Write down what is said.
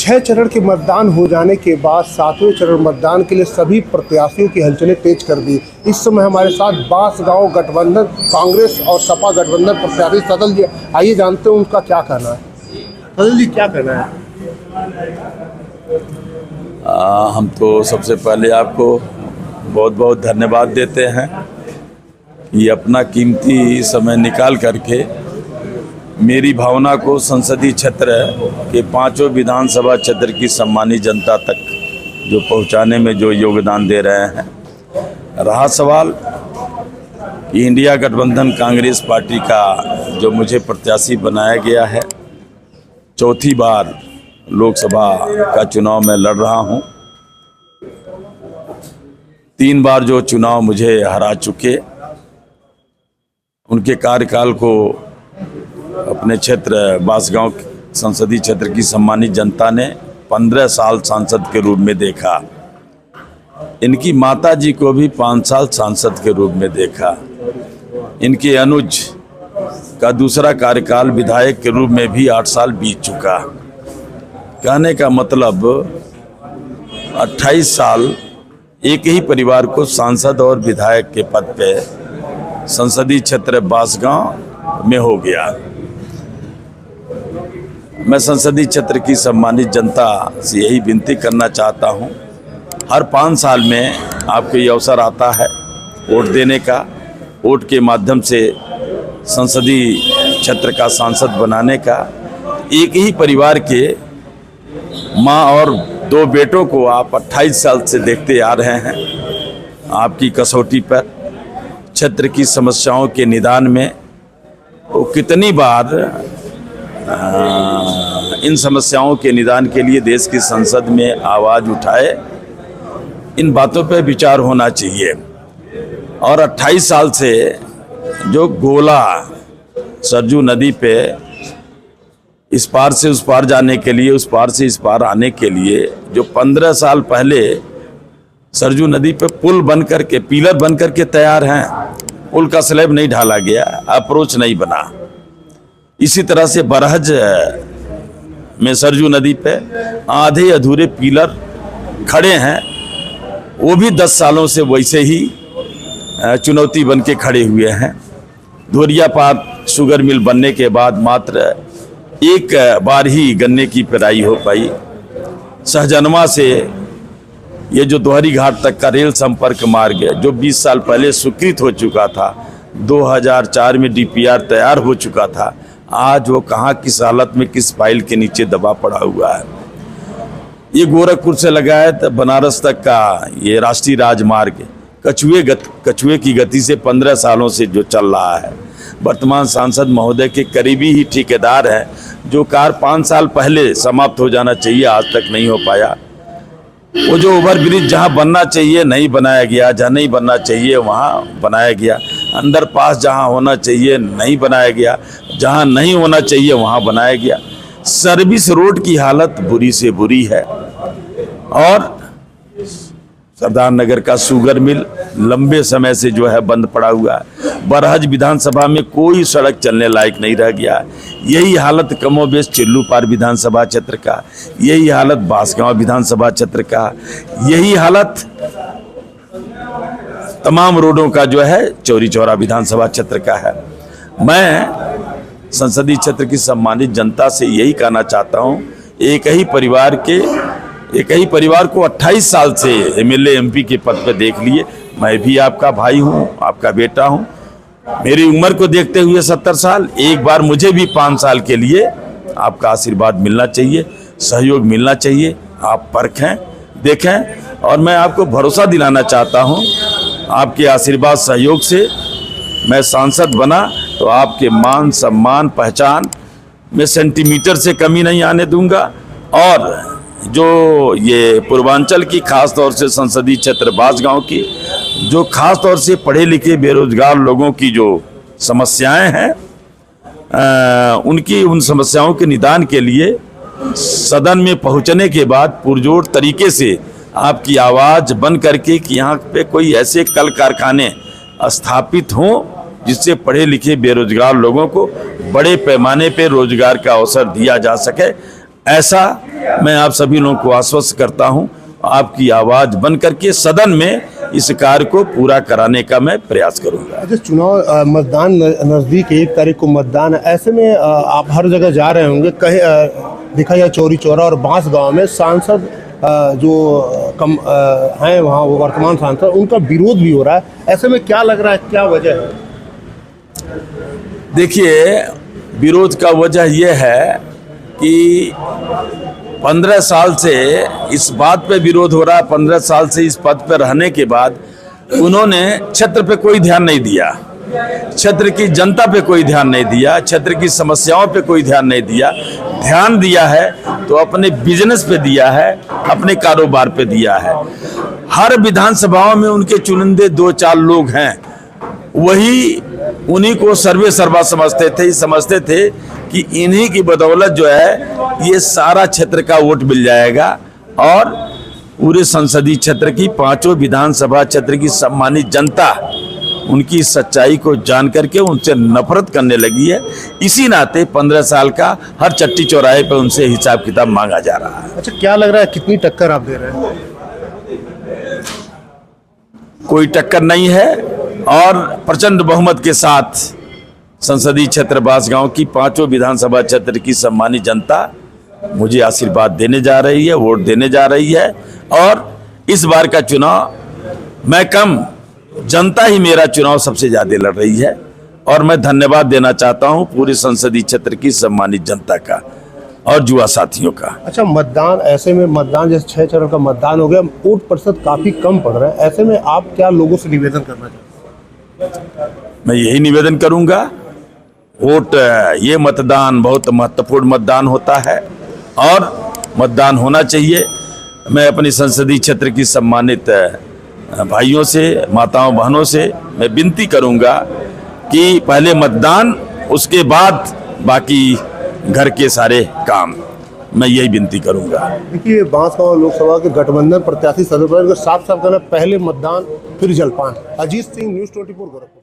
6 चरण के मतदान हो जाने के बाद 7वें चरण मतदान के लिए सभी प्रत्याशियों की हलचलें तेज कर दी। इस समय हमारे साथ बांसगांव गठबंधन कांग्रेस और सपा गठबंधन प्रत्याशी सदल जी, आइए जानते हैं उनका क्या कहना है। सदल जी, क्या कहना है? हम तो सबसे पहले आपको बहुत बहुत धन्यवाद देते हैं। ये अपना कीमती समय निकाल करके मेरी भावना को संसदीय क्षेत्र के 5 विधानसभा क्षेत्र की सम्मानित जनता तक जो पहुंचाने में जो योगदान दे रहे हैं। रहा सवाल कि इंडिया गठबंधन कांग्रेस पार्टी का जो मुझे प्रत्याशी बनाया गया है, चौथी बार लोकसभा का चुनाव मैं लड़ रहा हूं। 3 बार जो चुनाव मुझे हरा चुके, उनके कार्यकाल को अपने क्षेत्र बांसगांव संसदीय क्षेत्र की सम्मानित जनता ने 15 साल सांसद के रूप में देखा। इनकी माता जी को भी 5 साल सांसद के रूप में देखा। इनके अनुज का दूसरा कार्यकाल विधायक के रूप में भी 8 साल बीत चुका। कहने का मतलब 28 साल एक ही परिवार को सांसद और विधायक के पद पे संसदीय क्षेत्र बांसगांव में हो गया। मैं संसदीय क्षेत्र की सम्मानित जनता से यही विनती करना चाहता हूं, हर 5 साल में आपको ये अवसर आता है वोट देने का, वोट के माध्यम से संसदीय क्षेत्र का सांसद बनाने का। एक ही परिवार के मां और 2 बेटों को आप 28 साल से देखते आ रहे हैं। आपकी कसौटी पर क्षेत्र की समस्याओं के निदान में वो कितनी बार इन समस्याओं के निदान के लिए देश की संसद में आवाज़ उठाए, इन बातों पर विचार होना चाहिए। और 28 साल से जो गोला सरजू नदी पे इस पार से उस पार जाने के लिए, उस पार से इस पार आने के लिए, जो 15 साल पहले सरजू नदी पे पुल बन करके, पिलर बन करके तैयार हैं, पुल का स्लैब नहीं ढाला गया, अप्रोच नहीं बना। इसी तरह से बरहज में सरजू नदी पे आधे अधूरे पिलर खड़े हैं, वो भी 10 सालों से वैसे ही चुनौती बन के खड़े हुए हैं। धोरियापार शुगर मिल बनने के बाद मात्र 1 बार ही गन्ने की पेराई हो पाई। सहजनवा से ये जो दोहरी घाट तक का रेल संपर्क मार्ग जो 20 साल पहले स्वीकृत हो चुका था, 2004 में DPR तैयार हो चुका था, आज वो कहाँ किस हालत में, किस फाइल के नीचे दबा पड़ा हुआ है। ये गोरखपुर से लगाए बनारस तक का ये राष्ट्रीय राजमार्ग कछुए की गति से 15 सालों से जो चल रहा है। वर्तमान सांसद महोदय के करीबी ही ठेकेदार हैं, जो कार्य 5 साल पहले समाप्त हो जाना चाहिए, आज तक नहीं हो पाया। वो जो ओवरब्रिज जहाँ बनना चाहिए नहीं बनाया गया, जहाँ नहीं बनना चाहिए वहाँ बनाया गया। अंडरपास जहाँ होना चाहिए नहीं बनाया गया, जहाँ नहीं होना चाहिए वहाँ बनाया गया। सर्विस रोड की हालत बुरी से बुरी है। और सरदार नगर का शुगर मिल लंबे समय से जो है बंद पड़ा हुआ है। बरहज विधानसभा में कोई सड़क चलने लायक नहीं रह गया। यही हालत कमोबेश चिल्लूपार विधानसभा क्षेत्र का, यही हालत बांसगांव विधानसभा क्षेत्र का, यही हालत तमाम रोडों का जो है चौरी चौरा विधानसभा क्षेत्र का है। मैं संसदीय क्षेत्र की सम्मानित जनता से यही कहना चाहता हूं, एक ही परिवार को 28 साल से MLA MP के पद पर देख लिए। मैं भी आपका भाई हूं, आपका बेटा हूं। मेरी उम्र को देखते हुए 70 साल, एक बार मुझे भी 5 साल के लिए आपका आशीर्वाद मिलना चाहिए, सहयोग मिलना चाहिए। आप परखें, देखें, और मैं आपको भरोसा दिलाना चाहता हूं, आपके आशीर्वाद सहयोग से मैं सांसद बना तो आपके मान सम्मान पहचान में सेंटीमीटर से कमी नहीं आने दूंगा। और जो ये पूर्वांचल की खास तौर से संसदीय क्षेत्र बांसगांव की जो खास तौर से पढ़े लिखे बेरोजगार लोगों की जो समस्याएं हैं, उन समस्याओं के निदान के लिए सदन में पहुंचने के बाद पुरजोर तरीके से आपकी आवाज़ बन करके कि यहाँ पे कोई ऐसे कल कारखाने स्थापित हों जिससे पढ़े लिखे बेरोजगार लोगों को बड़े पैमाने पे रोजगार का अवसर दिया जा सके। ऐसा मैं आप सभी लोगों को आश्वस्त करता हूं। आपकी आवाज बन करके सदन में इस कार्य को पूरा कराने का मैं प्रयास करूंगा। अच्छा, चुनाव मतदान नज़दीक 1 तारीख को मतदान है, ऐसे में आप हर जगह जा रहे होंगे, कहीं देखा जाए चौरी चौरा और बांस गांव में सांसद जो हैं वहाँ, वो वर्तमान सांसद, उनका विरोध भी हो रहा है। ऐसे में क्या लग रहा है, क्या वजह है? देखिए, विरोध का वजह यह है कि 15 साल से इस बात पे विरोध हो रहा है, 15 साल से इस पद पे रहने के बाद उन्होंने क्षेत्र पे कोई ध्यान नहीं दिया, क्षेत्र की जनता पे कोई ध्यान नहीं दिया, क्षेत्र की समस्याओं पे कोई ध्यान नहीं दिया। ध्यान दिया है तो अपने बिजनेस पे दिया है, अपने कारोबार पे दिया है। हर विधानसभाओं में उनके चुनिंदे 2-4 लोग हैं, वही उन्हीं को सर्वे सर्वा समझते थे कि इन्हीं की बदौलत जो है ये सारा क्षेत्र का वोट मिल जाएगा और पूरे संसदीय क्षेत्र की 5 विधानसभा क्षेत्र की सम्मानित जनता उनकी सच्चाई को जान करके उनसे नफरत करने लगी है। इसी नाते 15 साल का हर चट्टी चौराहे पर उनसे हिसाब किताब मांगा जा रहा है। अच्छा, क्या लग रहा है, कितनी टक्कर आप दे रहे हैं? कोई टक्कर नहीं है और प्रचंड बहुमत के साथ संसदीय क्षेत्र बांसगांव की 5 विधानसभा क्षेत्र की सम्मानित जनता मुझे आशीर्वाद देने जा रही है, वोट देने जा रही है। और इस बार का चुनाव मैं कम, जनता ही मेरा चुनाव सबसे ज्यादा लड़ रही है और मैं धन्यवाद देना चाहता हूं पूरे संसदीय क्षेत्र की सम्मानित जनता का और युवा साथियों का। अच्छा, मतदान, ऐसे में मतदान जैसे 6 चरण का मतदान हो गया, वोट प्रतिशत काफी कम पड़ रहा है, ऐसे में आप क्या लोगों से निवेदन करना चाहते हैं? मैं यही निवेदन करूंगा, वोट, ये मतदान बहुत महत्वपूर्ण मतदान होता है और मतदान होना चाहिए। मैं अपनी संसदीय क्षेत्र की सम्मानित भाइयों से, माताओं बहनों से मैं विनती करूंगा कि पहले मतदान, उसके बाद बाकी घर के सारे काम, मैं यही विनती करूंगा। देखिए, बांसगांव लोकसभा के गठबंधन प्रत्याशी सदस्य साफ साफ कहना, पहले मतदान फिर जलपान। अजीत सिंह, न्यूज़ 24 गोरखपुर।